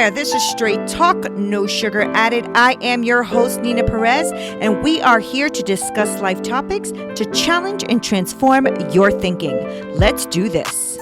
there. This is Straight Talk, no sugar added. I am your host, Nina Perez, and we are here to discuss life topics to challenge and transform your thinking. Let's do this.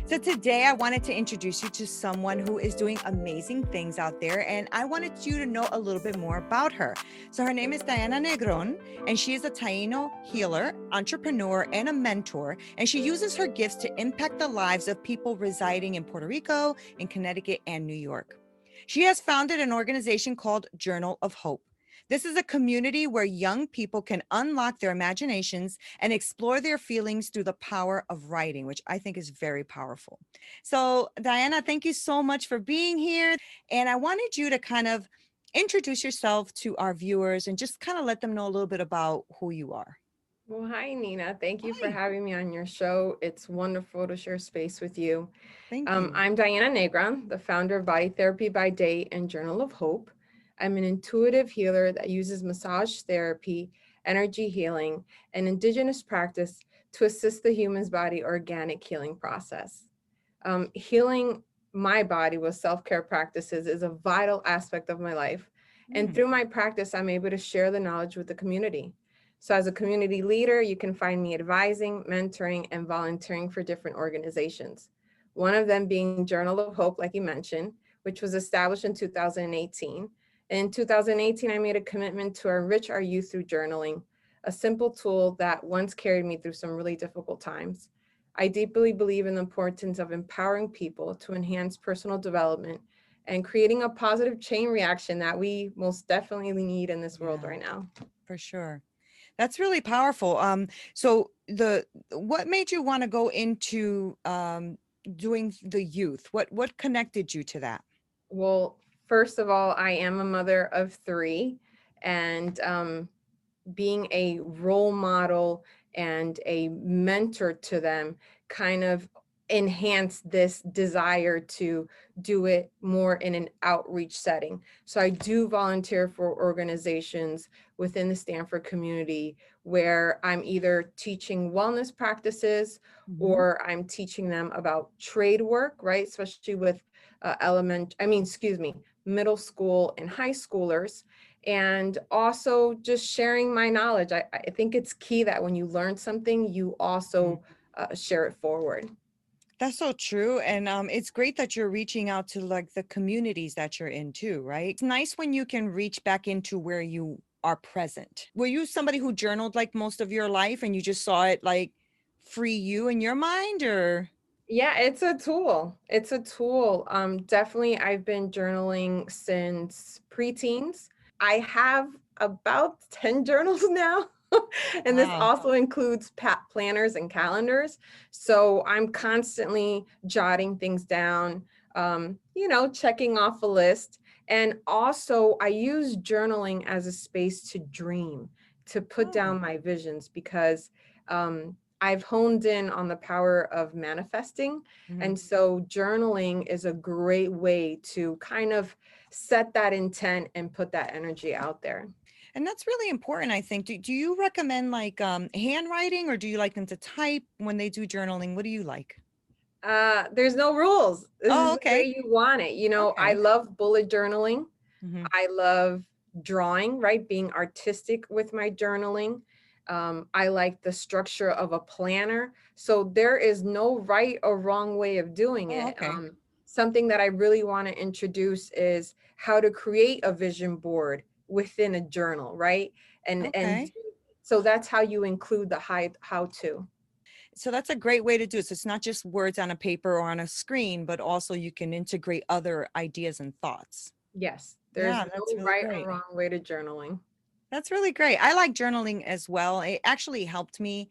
So today I wanted to introduce you to someone who is doing amazing things out there, and I wanted you to know a little bit more about her. So her name is Daiana Negron, and she is a Taíno healer, entrepreneur, and a mentor, and she uses her gifts to impact the lives of people residing in Puerto Rico, in Connecticut, and New York. She has founded an organization called Journal of Hope. This is a community where young people can unlock their imaginations and explore their feelings through the power of writing, which I think is very powerful. So, Daiana, thank you so much for being here. And I wanted you to kind of introduce yourself to our viewers and just kind of let them know a little bit about who you are. Well, hi, Nina. Thank you for Hi. having me on your show. It's wonderful to share space with you. Thank you. I'm Daiana Negron, the founder of Body Therapy by Day and Journal of Hope. I'm an intuitive healer that uses massage therapy, energy healing, and indigenous practice to assist the human's body organic healing process. Healing my body with self-care practices is a vital aspect of my life. And Mm. through my practice, I'm able to share the knowledge with the community. So as a community leader, you can find me advising, mentoring, and volunteering for different organizations. One of them being Journal of Hope, like you mentioned, which was established in 2018. In 2018, I made a commitment to enrich our youth through journaling, a simple tool that once carried me through some really difficult times. I deeply believe in the importance of empowering people to enhance personal development and creating a positive chain reaction that we most definitely need in this world Yeah, right now. for sure. That's really powerful. So what made you want to go into doing the youth? What connected you to that? Well, first of all, I am a mother of three, and being a role model and a mentor to them kind of enhanced this desire to do it more in an outreach setting. So I do volunteer for organizations within the Stanford community where I'm either teaching wellness practices Mhm. or I'm teaching them about trade work, right? Especially with middle school and high schoolers, and also just sharing my knowledge. I think it's key that when you learn something, you Mm. also share it forward. That's so true. And it's great that you're reaching out to like the communities that you're in too, right? It's nice when you can reach back into where you are present. Were you somebody who journaled like most of your life and you just saw it like free you in your mind or? Yeah, it's a tool. It's a tool. Definitely, I've been journaling since preteens. I have about 10 journals now. And this Wow. also includes planners and calendars. So I'm constantly jotting things down, checking off a list. And also, I use journaling as a space to dream, to put Oh. down my visions, because I've honed in on the power of manifesting. Mhm. And so journaling is a great way to kind of set that intent and put that energy out there. And that's really important, I think. Do you recommend like handwriting or do you like them to type when they do journaling? What do you like? There's no rules. This is Oh, the way okay. you want it. I Okay. love bullet journaling. Hmm. I love drawing, right? Being artistic with my journaling. I like the structure of a planner. So there is no right or wrong way of doing Oh, it. okay. Something that I really want to introduce is how to create a vision board within a journal, right? And Okay. so that's how you include the how to. So that's a great way to do it. So it's not just words on a paper or on a screen, but also you can integrate other ideas and thoughts. Yes, there's Yeah, that's no really right or great. wrong way to journaling. That's really great. I like journaling as well. It actually helped me.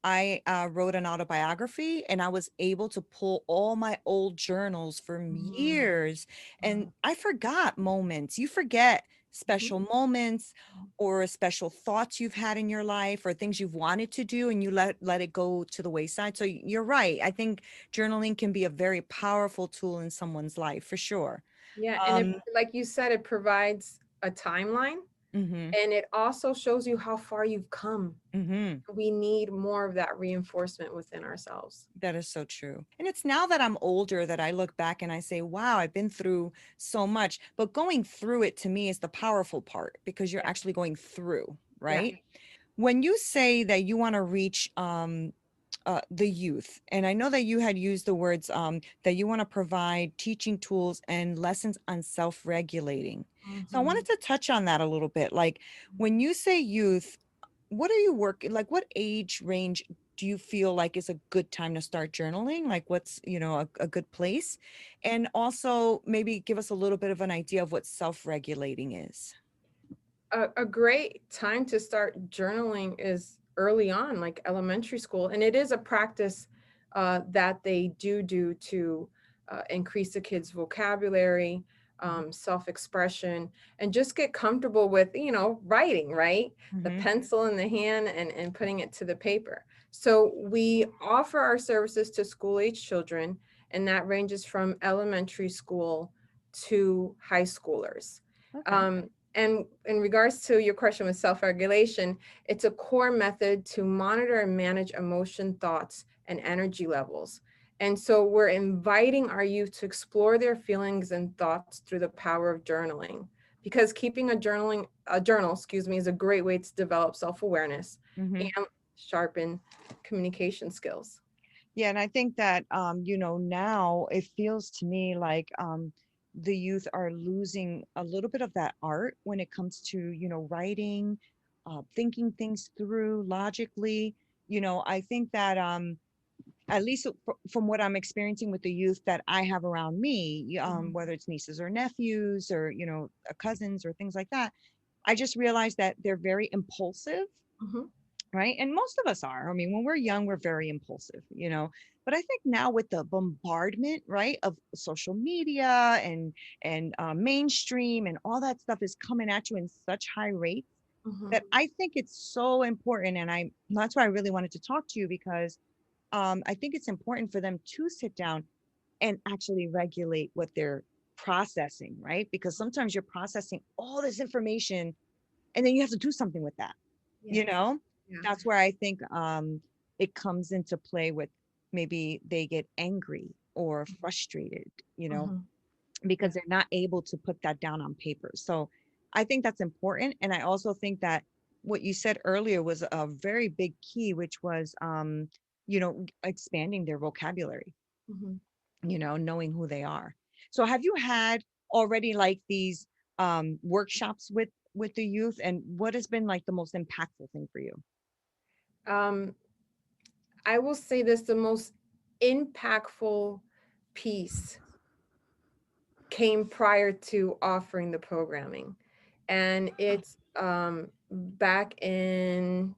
I wrote an autobiography and I was able to pull all my old journals from Mm, years. And wow. I forgot moments. You forget Mhm. special moments or special thoughts you've had in your life or things you've wanted to do and you let it go to the wayside. So you're right. I think journaling can be a very powerful tool in someone's life for sure. Yeah, and it, Um, like you said, it provides a timeline. Mm-hmm. And it also shows you how far you've come. Mm-hmm. We need more of that reinforcement within ourselves. That is so true. And it's now that I'm older that I look back and I say, wow, I've been through so much. But going through it to me is the powerful part because you're Yeah. actually going through, Yeah. right? When you say that you want to reach the youth, and I know that you had used the words that you want to provide teaching tools and lessons on self-regulating. So I Mhm. wanted to touch on that a little bit. Like when you say youth, what are you working like what age range do you feel like is a good time to start journaling? Like what's, a good place? And also maybe give us a little bit of an idea of what self-regulating is. A great time to start journaling is early on, like elementary school. And it is a practice that they do to increase the kids' vocabulary, self-expression, and just get comfortable with, writing, right? The Mm-hmm. pencil in the hand and putting it to the paper. So we offer our services to school-age children, and that ranges from elementary school to high schoolers. Okay. And in regards to your question with self-regulation, it's a core method to monitor and manage emotion, thoughts, and energy levels. And so we're inviting our youth to explore their feelings and thoughts through the power of journaling. Because keeping a journal, is a great way to develop self-awareness Mm-hmm. and sharpen communication skills. Yeah, and I think that now it feels to me like the youth are losing a little bit of that art when it comes to, writing, thinking things through logically. I think that at least from what I'm experiencing with the youth that I have around me, Mhm. whether it's nieces or nephews or, cousins or things like that, I just realized that they're very impulsive, Mhm. right? And most of us are. I mean, when we're young, we're very impulsive, But I think now with the bombardment, right, of social media and mainstream and all that stuff is coming at you in such high rates Mhm. that I think it's so important. And that's why I really wanted to talk to you because I think it's important for them to sit down and actually regulate what they're processing, right? Because sometimes you're processing all this information and then you have to do something with that, you Yes. know? Yeah. That's where I think it comes into play with maybe they get angry or frustrated, Mhm. because Yeah. they're not able to put that down on paper. So I think that's important. And I also think that what you said earlier was a very big key, which was, expanding their vocabulary, Mhm. knowing who they are. So have you had already like these workshops with the youth, and what has been like the most impactful thing for you? Um, I will say this, the most impactful piece came prior to offering the programming. And it's back in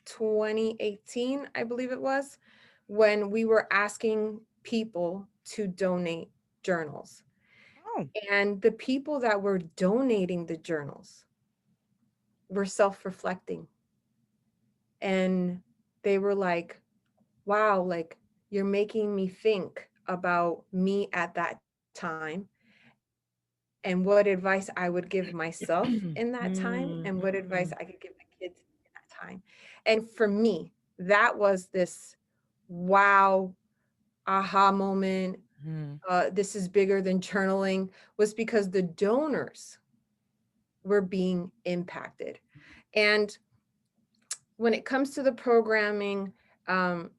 2018, I believe it was, when we were asking people to donate journals. Oh, And the people that were donating the journals were self-reflecting. And they were like, wow, like you're making me think about me at that time and what advice I would give myself in that time and what advice I mm, could give the mm, kids in that time. And for me, that was this wow aha moment. mm. This is bigger than journaling, was because the donors were being impacted. And when it comes to the programming, um,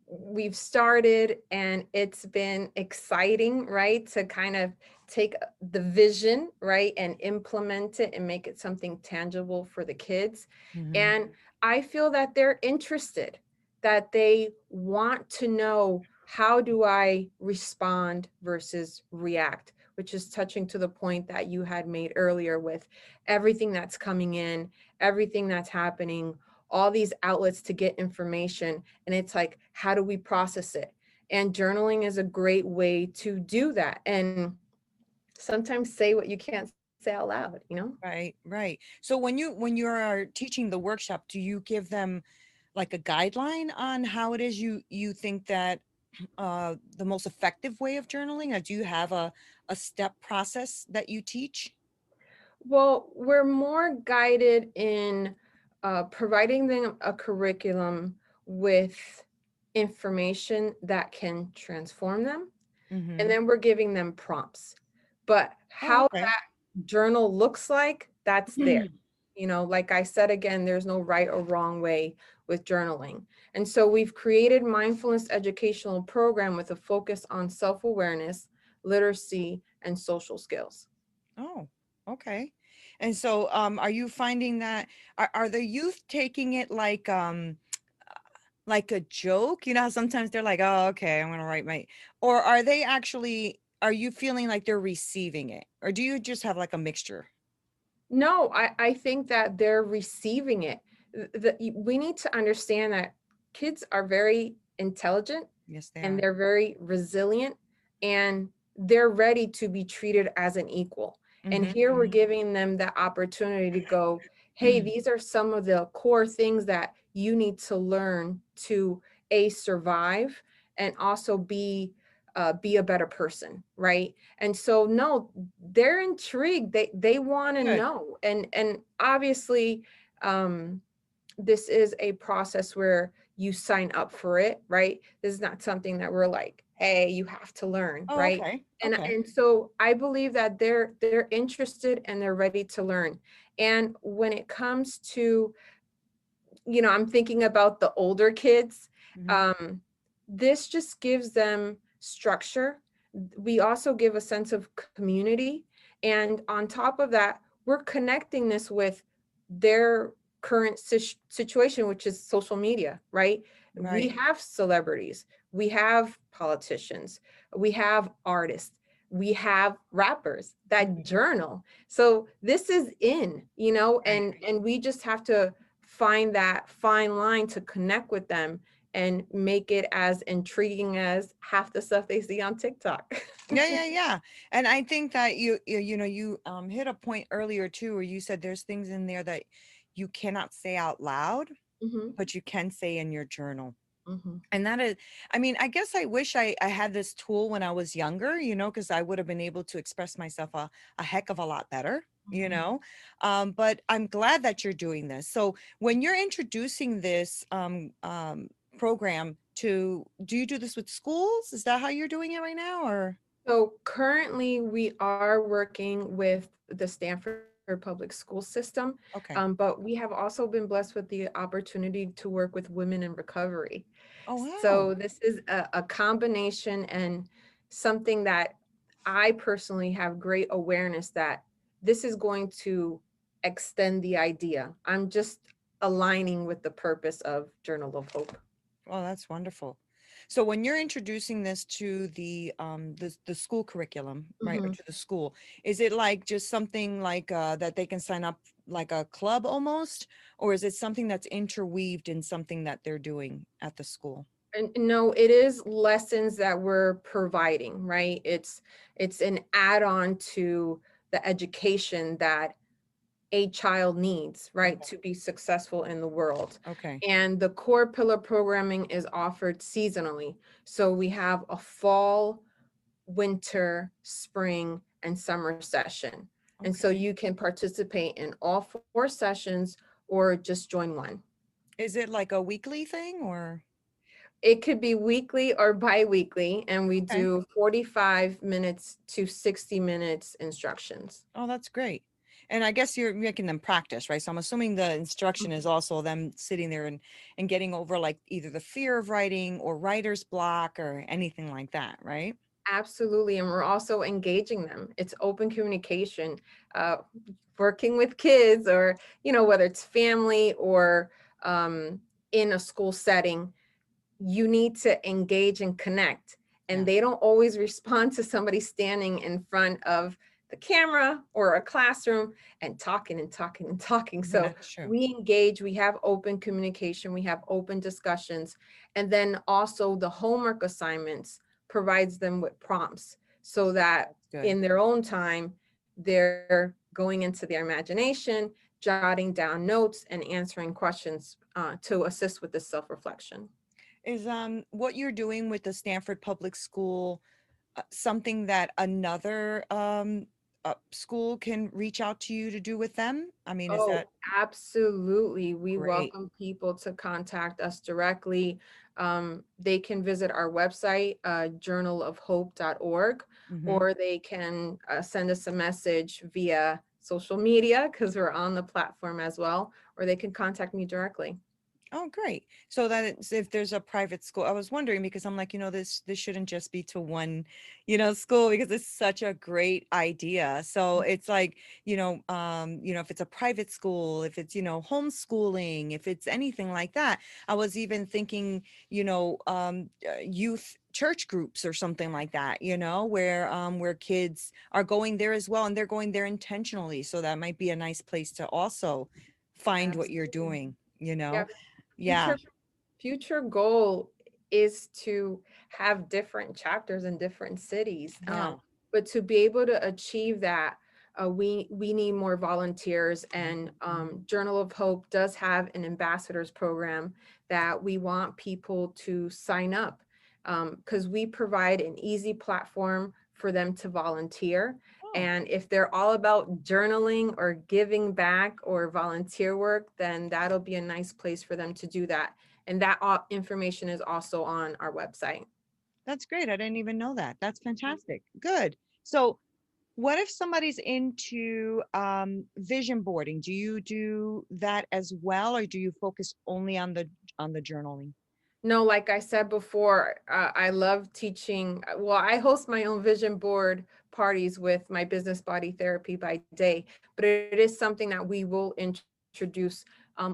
we've started and it's been exciting, right? To kind of take the vision, right, and implement it and make it something tangible for the kids. Mhm. And I feel that they're interested, that they want to know, how do I respond versus react, which is touching to the point that you had made earlier with everything that's coming in, everything that's happening, all these outlets to get information. And it's like, how do we process it? And journaling is a great way to do that. And sometimes say what you can't say out loud. Right, right. So when you are teaching the workshop, do you give them like a guideline on how it is you think that the most effective way of journaling, or do you have a step process that you teach? Well, we're more guided in providing them a curriculum with information that can transform them. And Mm-hmm. then we're giving them prompts. But Oh, how okay. that journal looks like, that's there. Like I said again, there's no right or wrong way with journaling. And so we've created mindfulness educational program with a focus on self-awareness, literacy, and social skills. Oh, okay. And so, are you finding that are the youth taking it like a joke? You know how sometimes they're like, "Oh, okay, I'm gonna write my," or are they actually? Are you feeling like they're receiving it, or do you just have like a mixture? No, I think that they're receiving it. We need to understand that kids are very intelligent Yes, they and are. they're very resilient and they're ready to be treated as an equal. And Mm-hmm. here we're giving them the opportunity to go, hey, these are some of the core things that you need to learn to survive and also be a better person, right? And so no, they're intrigued. They want to Good. know. And obviously, um, this is a process where you sign up for it, right? This is not something that we're like, hey, you have to learn, Oh, right? okay. And Okay. and so I believe that they're interested and they're ready to learn. And when it comes to, I'm thinking about the older kids. Mm-hmm. Um, this just gives them structure. We also give a sense of community. And on top of that, we're connecting this with their current situation, which is social media, right? We Right. have celebrities, we have politicians, we have artists, we have rappers that journal. So this is Right. and we just have to find that fine line to connect with them and make it as intriguing as half the stuff they see on TikTok. Yeah, yeah, yeah. And I think that you hit a point earlier too, where you said there's things in there that you cannot say out loud, Hmm. but you can say in your journal. Hmm. And that is, I mean, I guess I wish I had this tool when I was younger, because I would have been able to express myself a heck of a lot better, you Hmm. know. But I'm glad that you're doing this. So when you're introducing this program to, do you do this with schools? Is that how you're doing it right now, or? So currently, we are working with the Stanford Public School System, Okay. but we have also been blessed with the opportunity to work with women in recovery. Oh, wow. So this is a combination and something that I personally have great awareness that this is going to extend the idea. I'm just aligning with the purpose of Journal of Hope. Oh, that's wonderful. So when you're introducing this to the school curriculum, right, or Mhm. to the school, is it like just something like that they can sign up like a club almost, or is it something that's interweaved in something that they're doing at the school? And no, it is lessons that we're providing, right? It's an add-on to the education that a child needs, right, Okay. to be successful in the world. Okay. And the core pillar programming is offered seasonally. So we have a fall, winter, spring, and summer session. And so Okay. you can participate in all four sessions or just join one. Is it like a weekly thing or? It could be weekly or bi-weekly, and we Okay. do 45 minutes to 60 minutes instructions. Oh, that's great. And I guess you're making them practice, right? So I'm assuming the instruction is also them sitting there and getting over like either the fear of writing or writer's block or anything like that, right? Absolutely. And we're also engaging them. It's open communication, uh, working with kids or, whether it's family or in a school setting, you need to engage and connect. And Yeah, they don't always respond to somebody standing in front of the camera or a classroom and talking and talking and talking. So that's true. we engage, we have open communication, we have open discussions. And then also the homework assignments provides them with prompts so that That's good. in their own time, they're going into their imagination, jotting down notes and answering questions to assist with the self-reflection. Is what you're doing with the Stanford Public School something that another school can reach out to you to do with them? I mean, is Oh, that absolutely. We great? welcome people to contact us directly. They can visit our website, journalofhope.org, Mm-hmm. or they can send us a message via social media because we're on the platform as well, or they can contact me directly. Oh, great. So that it's, if there's a private school, I was wondering because I'm like, this shouldn't just be to one, school because it's such a great idea. So it's like, if it's a private school, if it's, homeschooling, if it's anything like that. I was even thinking, youth church groups or something like that, where kids are going there as well and they're going there intentionally. So that might be a nice place to also find what you're Absolutely. doing, Yeah. Yeah. Future future goal is to have different chapters in different cities. Yeah. But to be able to achieve that, we need more volunteers. And Journal of Hope does have an ambassadors program that we want people to sign up, because we provide an easy platform for them to volunteer. Oh, And if they're all about journaling or giving back or volunteer work, then that'll be a nice place for them to do that. And that information is also on our website. that's great. I didn't even know that. That's fantastic. Good. So, what if somebody's into vision boarding? Do you do that as well, or do you focus only on the journaling? No, like I said before, I love teaching. Well, I host my own vision board parties with my business body therapy by day, but it is something that we will introduce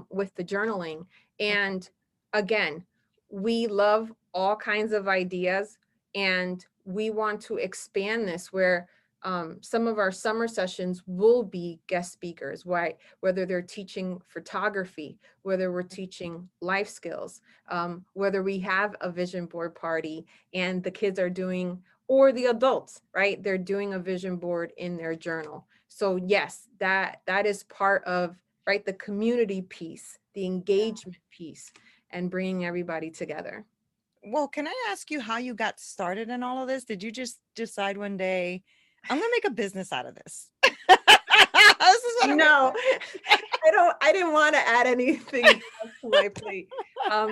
with the journaling. Okay. And again, we love all kinds of ideas, and we want to expand this where some of our summer sessions will be guest speakers, right? Whether they're teaching photography, whether we're teaching life skills, whether we have a vision board party and the kids are doing, or the adults, right? They're doing a vision board in their journal. So yes, that is part of, right, the community piece, the engagement piece, and bringing everybody together. Well, can I ask you how you got started in all of this? Did you just decide one day, I'm gonna make a business out of this? This is what I'm gonna No, I didn't want to add anything else to my plate. Um,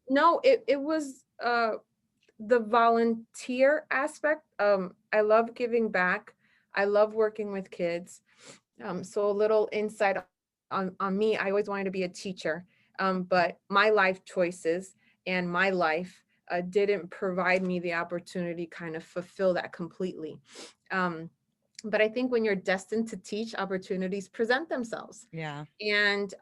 no, it was the volunteer aspect. I love giving back. I love working with kids. So a little insight on me, I always wanted to be a teacher, but my life choices and my life didn't provide me the opportunity to kind of fulfill that completely. Um, but I think when you're destined to teach, opportunities present themselves. Yeah. And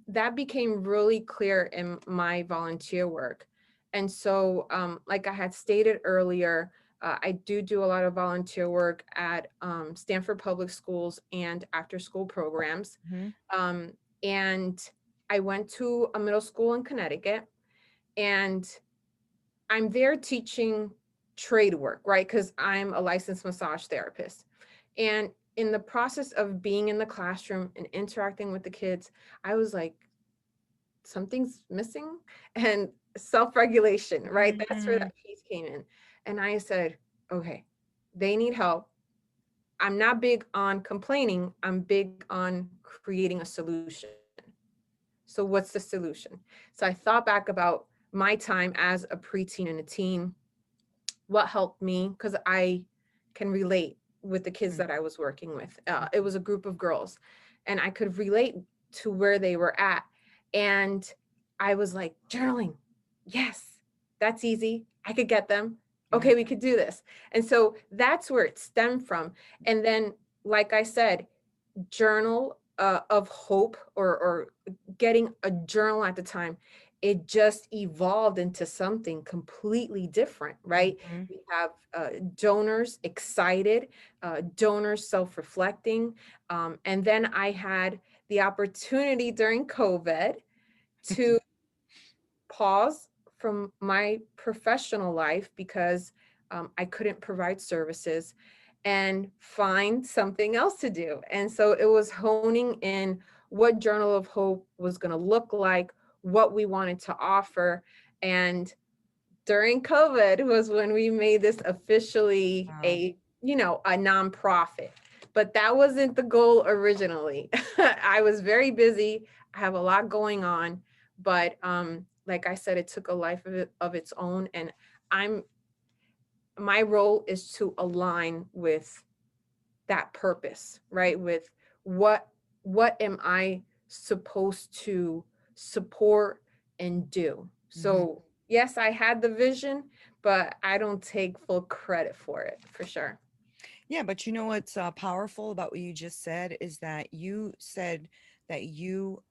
that became really clear in my volunteer work. And so, like I had stated earlier, I do a lot of volunteer work at Stanford Public Schools and after school programs. Hmm. Um, and I went to a middle school in Connecticut, and I'm there teaching trade work, right? Because I'm a licensed massage therapist. And in the process of being in the classroom and interacting with the kids, I was like, something's missing. And self-regulation, right? That's where Hmm. that piece came in. And I said, okay, they need help. I'm not big on complaining. I'm big on creating a solution. So what's the solution? So I thought back about my time as a preteen and a teen, what helped me, because I can relate with the kids that I was working with. It was a group of girls, and I could relate to where they were at. And I was like, journaling, yes, that's easy. I could get them. Yeah. Okay, we could do this. And so that's where it stemmed from. And then, like I said, journal of hope, or getting a journal at the time, it just evolved into something completely different, right? Mhm. We have donors excited, donors self-reflecting, and then I had the opportunity during COVID to pause from my professional life because I couldn't provide services, and find something else to do. And so it was honing in what Journal of Hope was going to look like, what we wanted to offer. And during COVID was when we made this officially Wow. a nonprofit. but that wasn't the goal originally. I was very busy. I have a lot going on, but like I said, it took a life of its own, and I'm my role is to align with that purpose, right? With what what am I supposed to support and do? Mhm. So yes, I had the vision, but I don't take full credit for it, for sure. Yeah, but you know what's powerful about what you just said is that you said that you,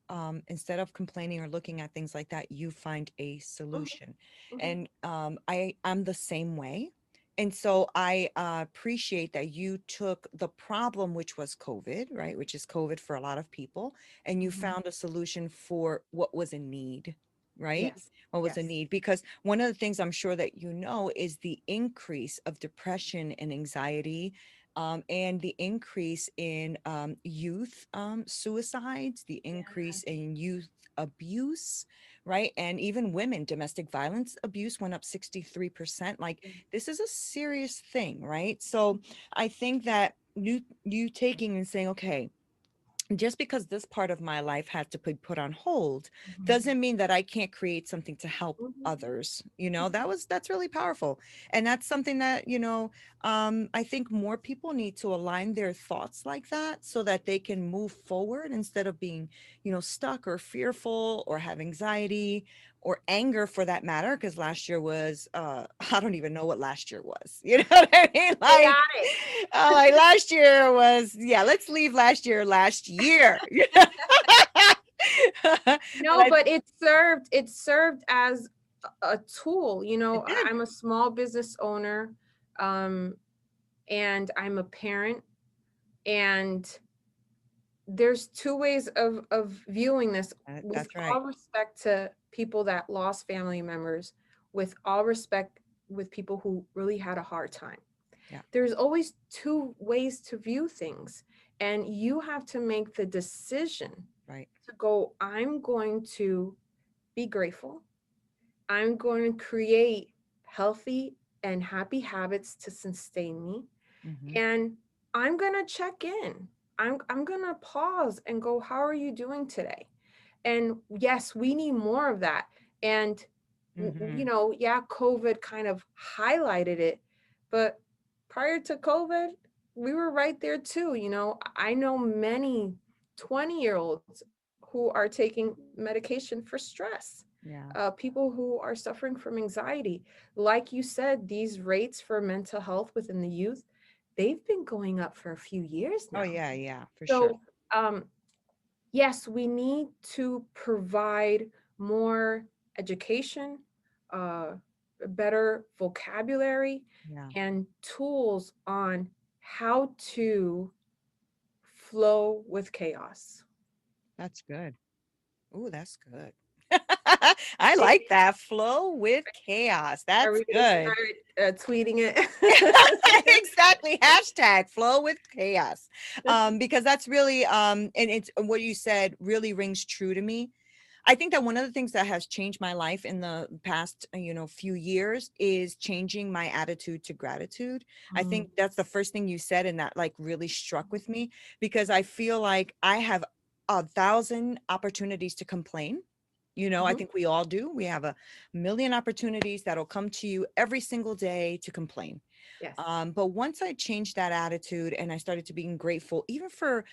instead of complaining or looking at things like that, you find a Mhm, solution. mhm. And I'm the same way. And so I appreciate that you took the problem, which was COVID, right? Which is COVID for a lot of people, and you Mhm. found a solution for what was a need, right? Yes, What was a yes. need? Because one of the things I'm sure that you know is the increase of depression and anxiety, and the increase in youth suicides, the Yeah. increase in youth abuse, right? And even women, domestic violence abuse went up 63%. Like, Yeah. this is a serious thing, right? So I think that you taking and saying, okay, just because this part of my life had to be put on hold Mhm. doesn't mean that I can't create something to help Mhm. others. That's really powerful. And that's something that, I think more people need to align their thoughts like that so that they can move forward instead of being, stuck or fearful or have anxiety or anger for that matter. Because last year was, I don't even know what last year was. You know what I mean? Chaotic. Like last year was, yeah, let's leave last year. But No, but it served as a tool. it did. I'm a small business owner, um, and I'm a parent, and there's two ways of viewing this, with That's right. all respect to people that lost family members, with all respect with people who really had a hard time. Yeah. There's always two ways to view things, and you have to make the decision Right. to go, I'm going to be grateful. I'm going to create healthy and happy habits to sustain me. Hmm. And I'm going to check in. I'm going to pause and go, how are you doing today? And yes, we need more of that. And, Hmm. yeah, COVID kind of highlighted it. But prior to COVID, we were right there too. I know many 20-year-olds who are taking medication for stress, Yeah. people who are suffering from anxiety. Like you said, these rates for mental health within the youth, they've been going up for a few years Oh now. yeah, yeah, for sure. So, yes, we need to provide more education, uh, better vocabulary, Yeah, and tools on how to flow with chaos. that's good. Ooh, that's good. I Maybe like that. Flow with chaos. are That's we going to good. start tweeting it? Exactly. Hashtag flow with chaos. Because that's really, and it's what you said really rings true to me. I think that one of the things that has changed my life in the past, few years is changing my attitude to gratitude. I Mm, think that's the first thing you said, and that like really struck with me because I feel like I have 1,000 opportunities to complain. I mhm. think we all do. We have a million opportunities that'll come to you every single day to complain. Yes. But once I changed that attitude and I started to being grateful, even for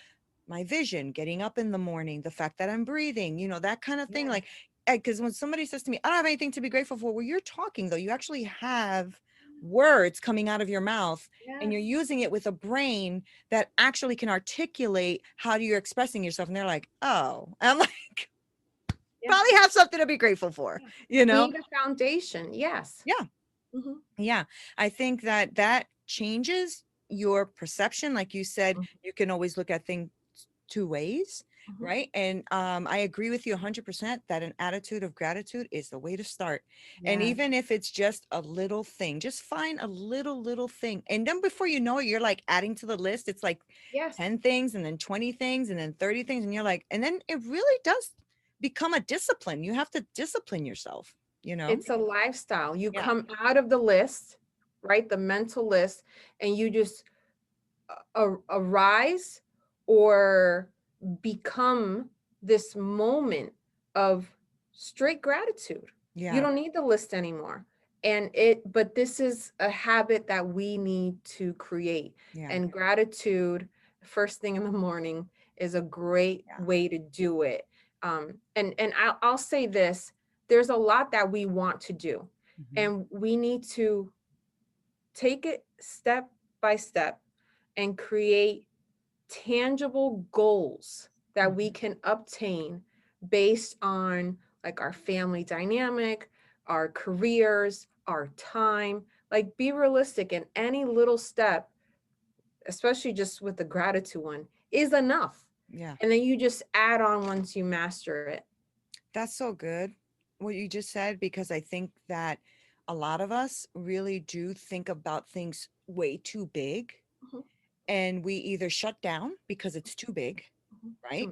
my vision, getting up in the morning, the fact that I'm breathing, that kind of thing. Yeah. Like, because when somebody says to me, I don't have anything to be grateful for, well, you're talking though. You actually have words coming out of your mouth and Yes. you're using it with a brain that actually can articulate how you're expressing yourself. And they're like, oh, I'm like, Yeah. probably have something to be grateful for, Yeah. you know? Being a foundation. Yes. Yeah. Hmm. Yeah, I think that that changes your perception. Like you said, you can always look at things two ways, Hmm. right? And I agree with you 100% that an attitude of gratitude is the way to start. And Yes. even if it's just a little thing, just find a little thing. And then before you know it, you're like adding to the list. It's like Yes. 10 things and then 20 things and then 30 things. And you're like, and then it really does become a discipline. You have to discipline yourself, you know? It's a lifestyle. You Yeah. come out of the list, right? The mental list, and you just arise or become this moment of straight gratitude. Yeah. You don't need the list anymore. But this is a habit that we need to create. Yeah. And gratitude, first thing in the morning, is a great way to do it. And I'll say this, there's a lot that we want to do, and we need to take it step by step and create tangible goals that we can obtain based on like our family dynamic, our careers, our time. Like, be realistic, and any little step, especially just with the gratitude one, is enough. Yeah. And then you just add on once you master it. That's so good what you just said, because I think that a lot of us really do think about things way too big, Mhm. and we either shut down because it's too big, right?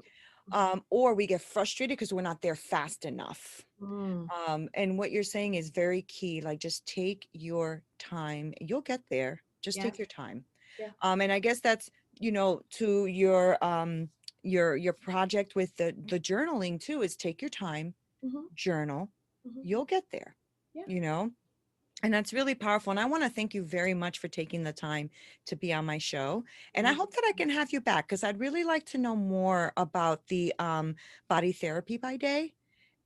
Mhm. Or we get frustrated because we're not there fast enough. Mm. And what you're saying is very key. Like, just take your time. You'll get there. Just take Yes. your time. Yeah. And I guess that's, to your project with the journaling too, is take your time, Mhm. journal. Mhm. You'll get there, Yeah. and that's really powerful. And I want to thank you very much for taking the time to be on my show. And I Mhm. hope that I can have you back, because I'd really like to know more about the Body Therapy by Day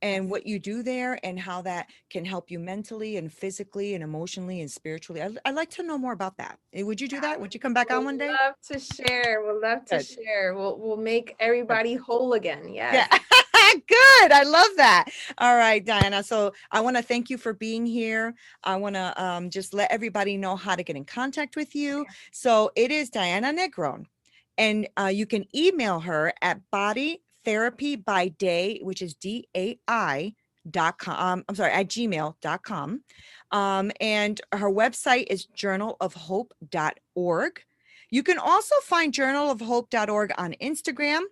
and Yes. what you do there, and how that can help you mentally and physically and emotionally and spiritually. I'd like to know more about that. Would you do that? Would you come back on one day? Love to share. We'll love to Good. share. We'll make everybody whole again. Yeah. Yes. Good. I love that. All right, Diana. So I want to thank you for being here. I want to just let everybody know how to get in contact with you. So it is Daiana Negron, and you can email her at Body Therapy by Day, which is DAI.com. I'm sorry, at gmail.com. And her website is journalofhope.org. You can also find journalofhope.org on Instagram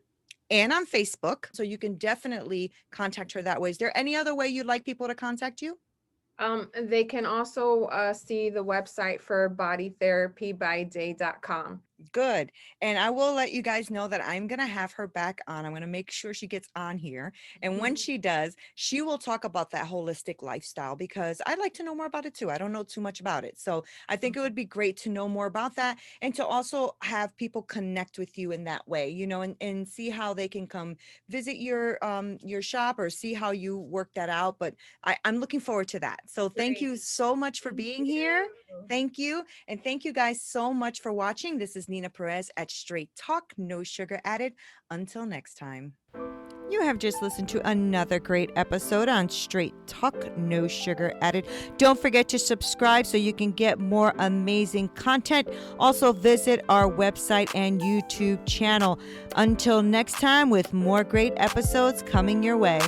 and on Facebook. So you can definitely contact her that way. Is there any other way you'd like people to contact you? They can also see the website for bodytherapybyday.com. Good. And I will let you guys know that I'm going to have her back on. I'm going to make sure she gets on here. And when she does, she will talk about that holistic lifestyle, because I'd like to know more about it too. I don't know too much about it. So I think it would be great to know more about that, and to also have people connect with you in that way, and see how they can come visit your shop, or see how you work that out. But I'm looking forward to that. So thank you so much for being here. Thank you. And thank you guys so much for watching. This is Nina Perez at Straight Talk, No Sugar Added. Until next time. You have just listened to another great episode on Straight Talk, No Sugar Added. Don't forget to subscribe so you can get more amazing content. Also visit our website and YouTube channel. Until next time, with more great episodes coming your way.